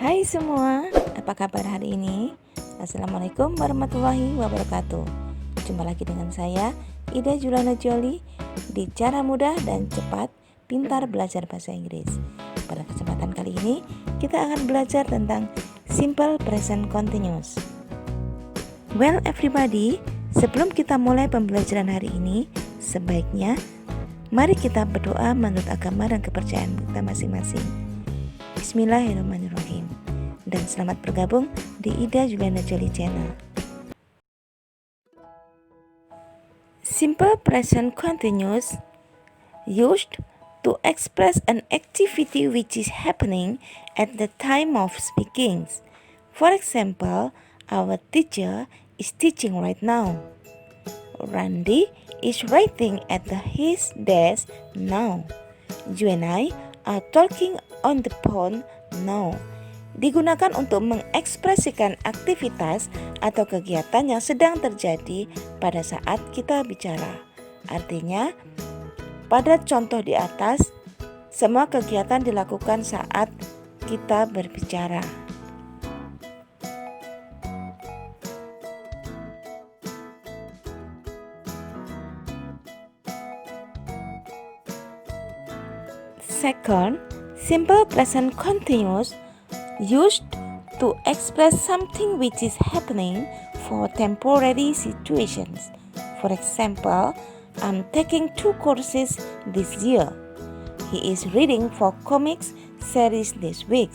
Hai semua, apa kabar hari ini? Assalamualaikum warahmatullahi wabarakatuh. Jumpa lagi dengan saya, Ida Julana Joli, di Cara Mudah dan Cepat Pintar Belajar Bahasa Inggris. Pada kesempatan kali ini, kita akan belajar tentang Simple Present Continuous. Well everybody, sebelum kita mulai pembelajaran hari ini, sebaiknya mari kita berdoa menurut agama dan kepercayaan kita masing-masing. Bismillahirrahmanirrahim. Dan selamat bergabung di Ida Juliana Joli Channel. Simple present continuous used to express an activity which is happening at the time of speaking. For example, our teacher is teaching right now. Randy is writing at his desk now. You and I are talking on the phone now. Digunakan untuk mengekspresikan aktivitas atau kegiatan yang sedang terjadi pada saat kita bicara. Artinya, pada contoh di atas, semua kegiatan dilakukan saat kita berbicara. Second, simple present continuous used to express something which is happening for temporary situations. For example, I'm taking 2 courses this year. He is reading 4 comics series this week.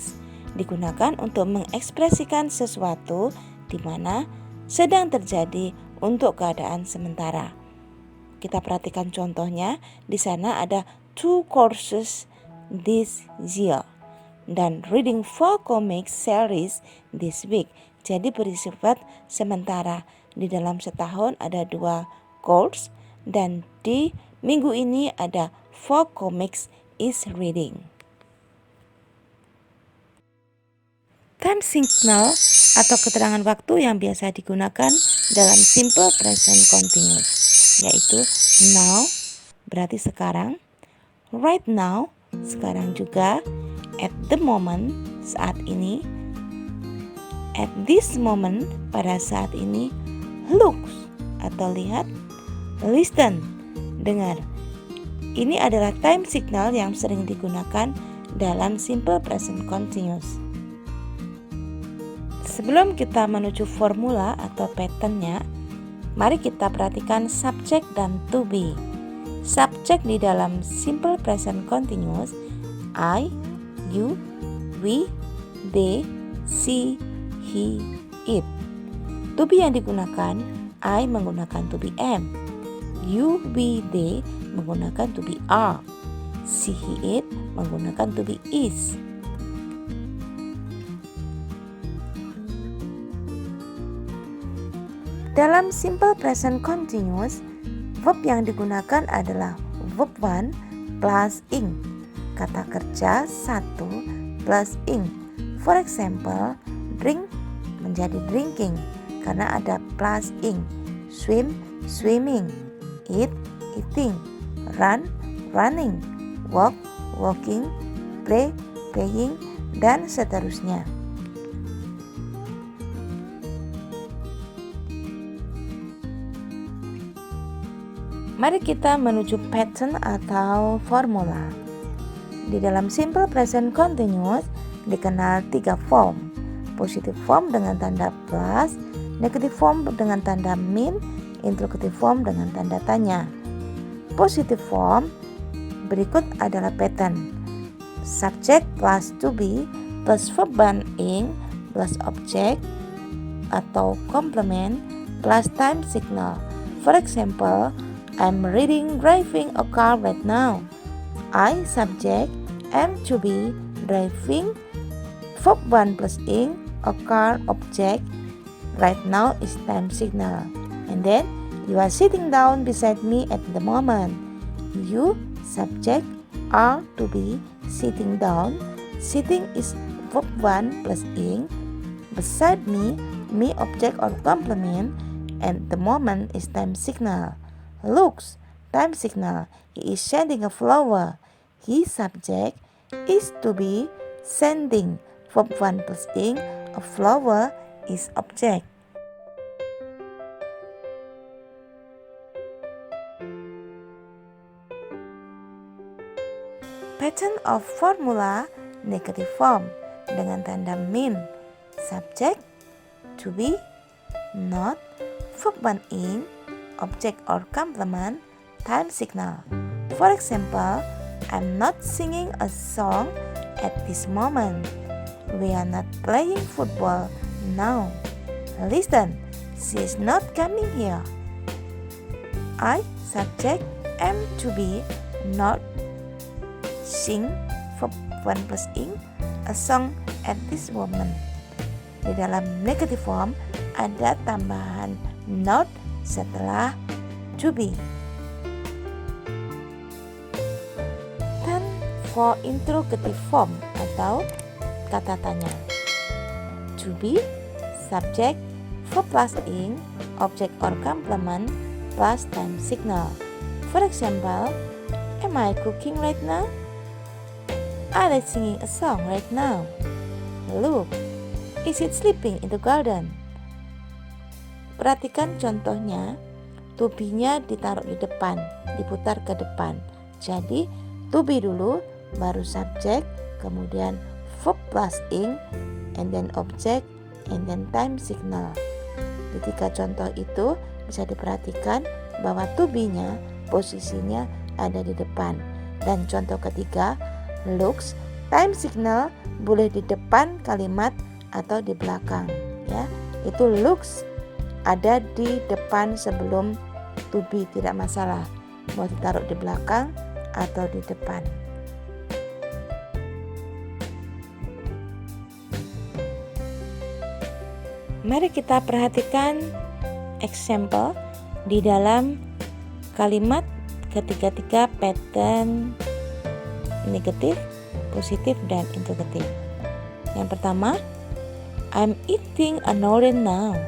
Digunakan untuk mengekspresikan sesuatu di mana sedang terjadi untuk keadaan sementara. Kita perhatikan contohnya, di sana ada 2 courses this year dan reading 4 comic series this week. Jadi bersifat sementara. Di dalam setahun ada 2 course dan di minggu ini ada 4 comics is reading. Time signal atau keterangan waktu yang biasa digunakan dalam simple present continuous yaitu now berarti sekarang, right now sekarang juga, at the moment saat ini, at this moment pada saat ini, looks atau lihat, listen dengar. Ini adalah time signal yang sering digunakan dalam simple present continuous. Sebelum kita menuju formula atau patternnya, mari kita perhatikan subjek dan to be. Subjek di dalam simple present continuous I, you, we, they, she, he, it. To be yang digunakan, I menggunakan to be am, you, we, they menggunakan to be are, she, he, it menggunakan to be is. Dalam simple present continuous, verb yang digunakan adalah verb 1 plus ing. Kata kerja 1 plus ing. For example, drink menjadi drinking karena ada plus ing. Swim, swimming. Eat, eating. Run, running. Walk, walking. Play, playing, dan seterusnya. Mari kita menuju pattern atau formula. Di dalam simple present continuous dikenal 3 form. Positive form dengan tanda plus, negative form dengan tanda min, interrogative form dengan tanda tanya. Positive form berikut adalah pattern. Subject plus to be plus verb ing plus object atau complement plus time signal. For example, I'm reading driving a car right now. I subject, am to be, driving, verb 1 plus ing, a car object, right now is time signal. And then, you are sitting down beside me at the moment. You subject, are to be, sitting down, sitting is verb 1 plus ing, beside me object or complement, and the moment is time signal. Looks, time signal, he is sending a flower. He subject is to be sending, Verb 1 plus ing, a flower is object. Pattern of formula negative form dengan tanda min. Subject, to be, not, verb 1 ing, object or complement, time signal. For example, I'm not singing a song at this moment. We are not playing football now. Listen, she is not coming here. I, subject, am to be, not, sing, verb 1 plus ing, a song at this moment. Di dalam negative form ada tambahan not setelah to be. Dan for interrogative form atau kata tanya. To be, subject, verb plus ing, object or complement, plus time signal. For example, am I cooking right now? Are they singing a song right now? Look, is it sleeping in the garden? Perhatikan contohnya, to be-nya ditaruh di depan, diputar ke depan. Jadi, to be dulu, baru subject, kemudian verb plus ing, and then object, and then time signal. Di tiga contoh itu bisa diperhatikan bahwa to be-nya posisinya ada di depan. Dan contoh ketiga, looks, time signal boleh di depan kalimat atau di belakang, ya. Itu looks ada di depan sebelum to be, tidak masalah. Mau ditaruh di belakang atau di depan. Mari kita perhatikan example di dalam kalimat ketiga-tiga pattern negatif, positif, dan interrogatif. Yang pertama, I'm eating an orange now.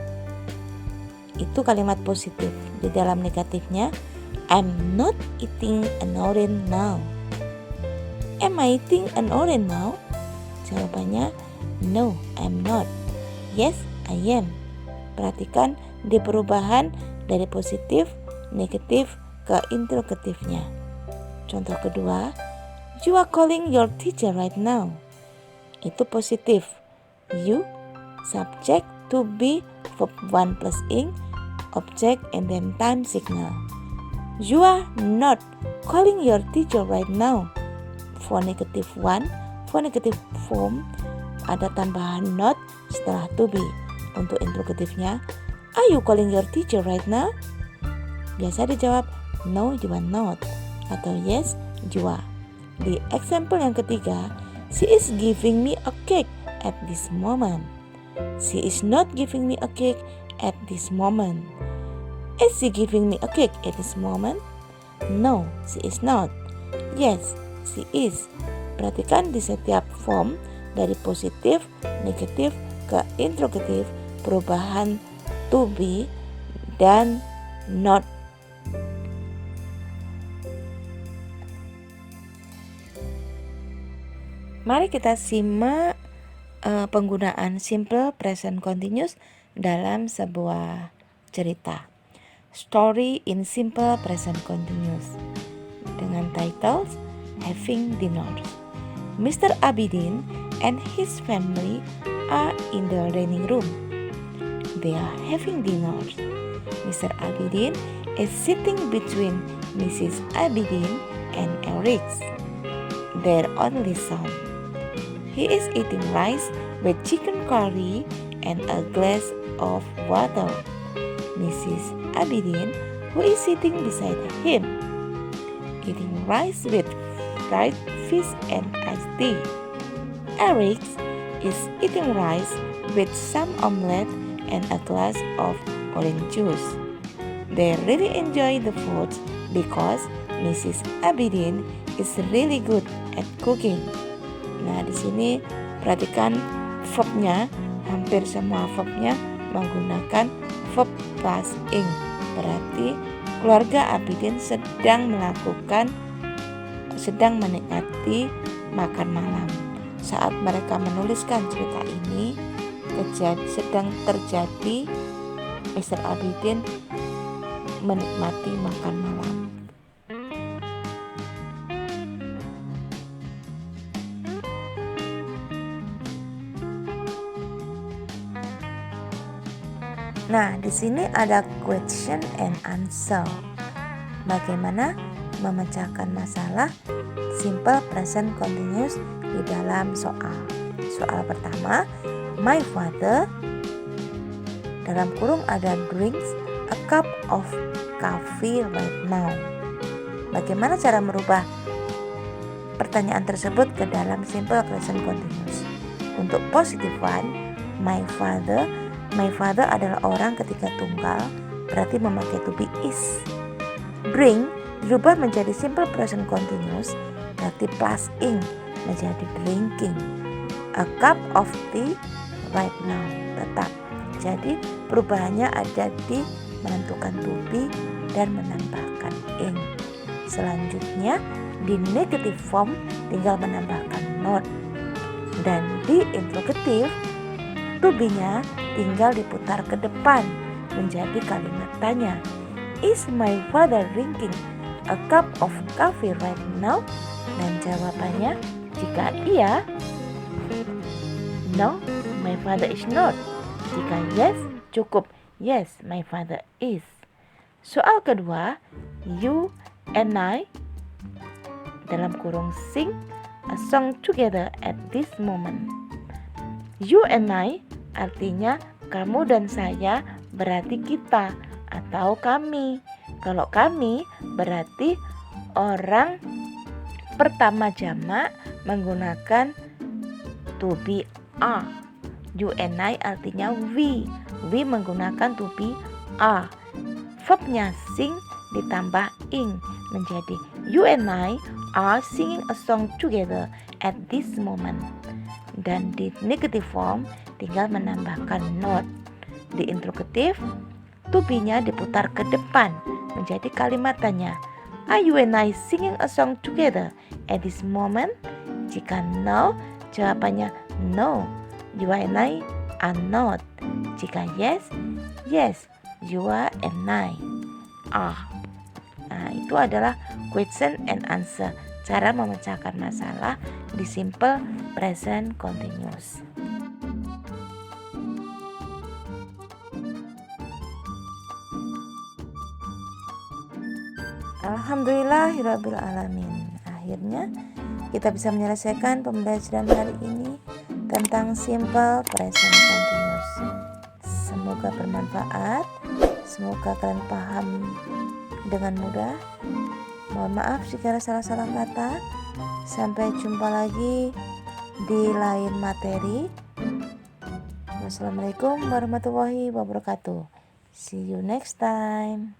Itu kalimat positif. Di dalam negatifnya, I'm not eating an orange now. Am I eating an orange now? Jawabannya, no, I'm not. Yes, I am. Perhatikan di perubahan dari positif, negatif ke interrogatifnya. Contoh kedua, you are calling your teacher right now. Itu positif. You, subject, to be, verb 1 plus ing, object, and then time signal. You are not calling your teacher right now. For negative 1, for negative form, ada tambahan not setelah to be. Untuk interrogatifnya, are you calling your teacher right now? Biasa dijawab, no, you are not. Atau yes, you are. Di example yang ketiga, she is giving me a cake at this moment. She is not giving me a cake at this moment. Is she giving me a cake at this moment? No, she is not. Yes, she is. Perhatikan di setiap form dari positif, negatif ke interrogatif, perubahan to be dan not. Mari kita simak penggunaan simple present continuous dalam sebuah cerita. Story in simple present continuous dengan titles Having Dinner. Mr. Abidin and his family are in the dining room. They are having dinner. Mr. Abidin is sitting between Mrs. Abidin and Eric, their only son. He is eating rice with chicken curry and a glass of water. Mrs. Abidin, who is sitting beside him, eating rice with fried fish and iced tea. Eric is eating rice with some omelette and a glass of orange juice. They really enjoy the food because Mrs. Abidin is really good at cooking. Nah, di sini perhatikan verbnya, hampir semua verbnya menggunakan verb plus ing. Berarti keluarga Abidin sedang menikmati makan malam. saat mereka menuliskan cerita ini sedang terjadi Mr. Abidin menikmati makan malam. Nah, di sini ada question and answer. Bagaimana memecahkan masalah simple present continuous di dalam soal. Soal pertama, my father dalam kurung ada drinks a cup of coffee right now. Bagaimana cara merubah pertanyaan tersebut ke dalam simple present continuous? Untuk positive one, my father adalah orang ketiga tunggal, berarti memakai to be is. Drink dirubah menjadi simple present continuous, berarti plus ing menjadi drinking. A cup of tea right now, tetap. Jadi perubahannya ada di menentukan to be dan menambahkan ing. Selanjutnya di negative form tinggal menambahkan not. Dan di interrogative to be-nya tinggal diputar ke depan menjadi kalimat tanya. Is my father drinking a cup of coffee right now? Dan jawabannya jika iya, no, my father is not. Jika yes, cukup yes, my father is. Soal kedua, you and I dalam kurung sing a song together at this moment. You and I artinya kamu dan saya berarti kita atau kami. Kalau kami berarti orang pertama jamak menggunakan to be are. You and I artinya we. We menggunakan to be are. Verbnya sing ditambah ing menjadi you and I are singing a song together at this moment. Dan di negative form tinggal menambahkan not. Di interrogative, to be-nya diputar ke depan menjadi kalimat tanya. Are you and I singing a song together at this moment? Jika no, jawabannya no, you and I are not. Jika yes, yes, you and I are. Nah, itu adalah question and answer, cara memecahkan masalah di simple present continuous. Alhamdulillahirabbil alamin. Akhirnya kita bisa menyelesaikan pembelajaran hari ini tentang simple present continuous. Semoga bermanfaat. Semoga kalian paham dengan mudah. Mohon maaf jika ada salah-salah kata. Sampai jumpa lagi di lain materi. Wassalamualaikum warahmatullahi wabarakatuh. See you next time.